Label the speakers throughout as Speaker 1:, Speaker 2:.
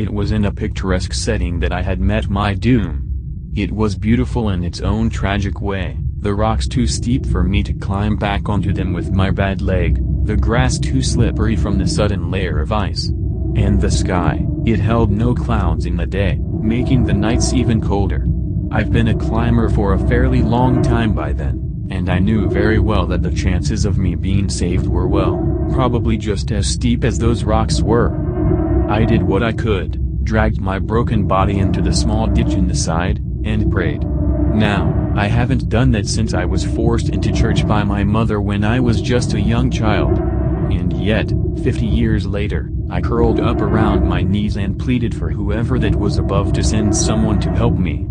Speaker 1: It was in a picturesque setting that I had met my doom. It was beautiful in its own tragic way, the rocks too steep for me to climb back onto them with my bad leg, the grass too slippery from the sudden layer of ice. And the sky, it held no clouds in the day, making the nights even colder. I've been a climber for a fairly long time by then, and I knew very well that the chances of me being saved were probably just as steep as those rocks were. I did what I could, dragged my broken body into the small ditch in the side, and prayed. Now, I haven't done that since I was forced into church by my mother when I was just a young child. And yet, 50 years later, I curled up around my knees and pleaded for whoever that was above to send someone to help me.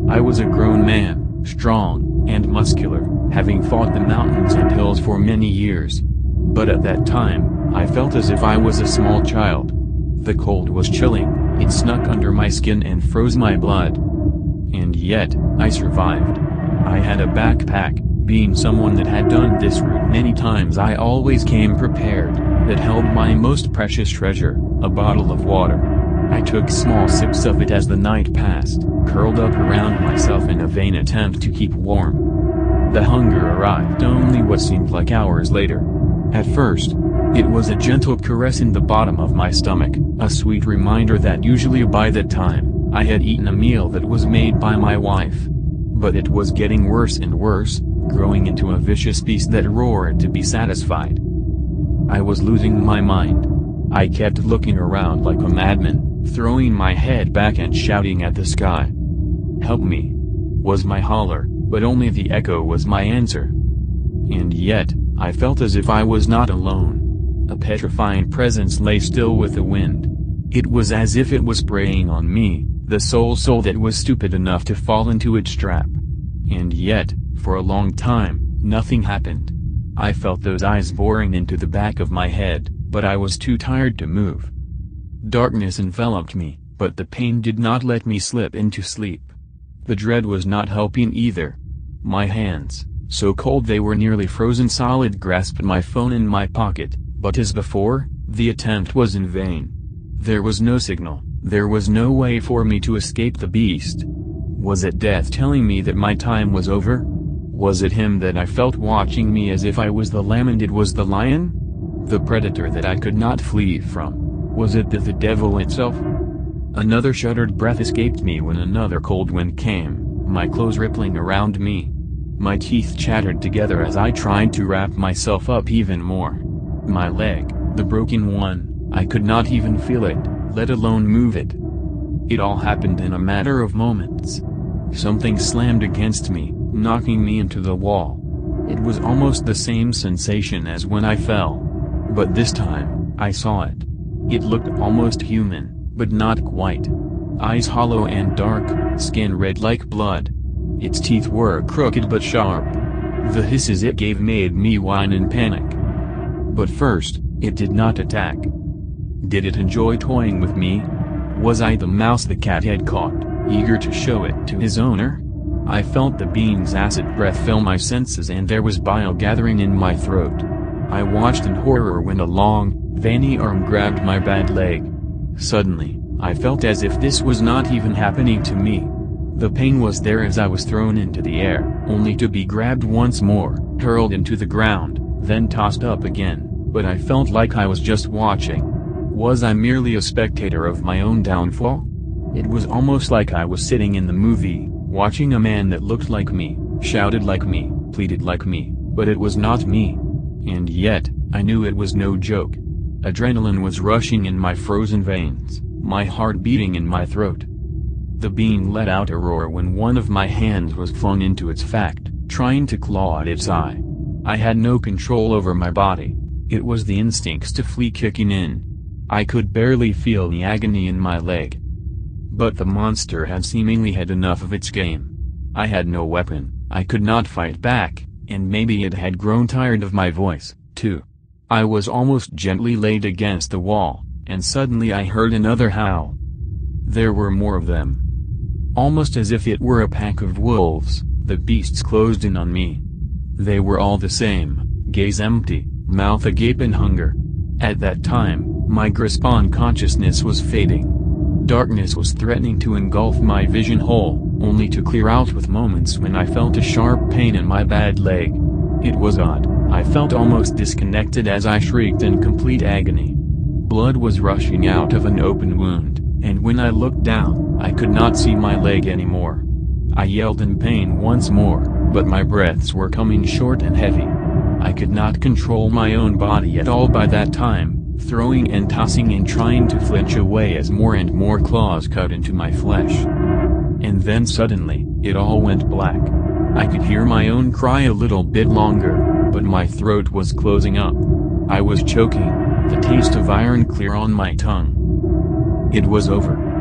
Speaker 1: I was a grown man, strong, and muscular, having fought the mountains and hills for many years. But at that time, I felt as if I was a small child. The cold was chilling, it snuck under my skin and froze my blood. And yet, I survived. I had a backpack, being someone that had done this route many times. I always came prepared, that held my most precious treasure, a bottle of water. I took small sips of it as the night passed, curled up around myself in a vain attempt to keep warm. The hunger arrived only what seemed like hours later. At first, it was a gentle caress in the bottom of my stomach, a sweet reminder that usually by that time, I had eaten a meal that was made by my wife. But it was getting worse and worse, growing into a vicious beast that roared to be satisfied. I was losing my mind. I kept looking around like a madman, throwing my head back and shouting at the sky. "Help me!" was my holler, but only the echo was my answer. And yet, I felt as if I was not alone. A petrifying presence lay still with the wind. It was as if it was preying on me, the sole soul that was stupid enough to fall into its trap. And yet, for a long time, nothing happened. I felt those eyes boring into the back of my head, but I was too tired to move. Darkness enveloped me, but the pain did not let me slip into sleep. The dread was not helping either. My hands, so cold they were nearly frozen solid, grasped my phone in my pocket, but as before, the attempt was in vain. There was no signal, there was no way for me to escape the beast. Was it death telling me that my time was over? Was it him that I felt watching me as if I was the lamb and it was the lion? The predator that I could not flee from? Was it the devil itself? Another shuddered breath escaped me when another cold wind came, my clothes rippling around me. My teeth chattered together as I tried to wrap myself up even more. My leg, the broken one, I could not even feel it, let alone move it. It all happened in a matter of moments. Something slammed against me, knocking me into the wall. It was almost the same sensation as when I fell. But this time, I saw it. It looked almost human, but not quite. Eyes hollow and dark, skin red like blood. Its teeth were crooked but sharp. The hisses it gave made me whine in panic. But first, it did not attack. Did it enjoy toying with me? Was I the mouse the cat had caught, eager to show it to his owner? I felt the being's acid breath fill my senses and there was bile gathering in my throat. I watched in horror when a long, veiny arm grabbed my bad leg. Suddenly, I felt as if this was not even happening to me. The pain was there as I was thrown into the air, only to be grabbed once more, hurled into the ground, then tossed up again, but I felt like I was just watching. Was I merely a spectator of my own downfall? It was almost like I was sitting in the movie, watching a man that looked like me, shouted like me, pleaded like me, but it was not me. And yet, I knew it was no joke. Adrenaline was rushing in my frozen veins, my heart beating in my throat. The being let out a roar when one of my hands was flung into its fact, trying to claw at its eye. I had no control over my body. It was the instincts to flee kicking in. I could barely feel the agony in my leg. But the monster had seemingly had enough of its game. I had no weapon, I could not fight back, and maybe it had grown tired of my voice, too. I was almost gently laid against the wall, and suddenly I heard another howl. There were more of them. Almost as if it were a pack of wolves, the beasts closed in on me. They were all the same, gaze empty, mouth agape in hunger. At that time, my grasp on consciousness was fading. Darkness was threatening to engulf my vision hole, only to clear out with moments when I felt a sharp pain in my bad leg. It was odd, I felt almost disconnected as I shrieked in complete agony. Blood was rushing out of an open wound, and when I looked down, I could not see my leg anymore. I yelled in pain once more, but my breaths were coming short and heavy. I could not control my own body at all by that time, throwing and tossing and trying to flinch away as more and more claws cut into my flesh. And then suddenly, it all went black. I could hear my own cry a little bit longer, but my throat was closing up. I was choking, the taste of iron clear on my tongue. It was over.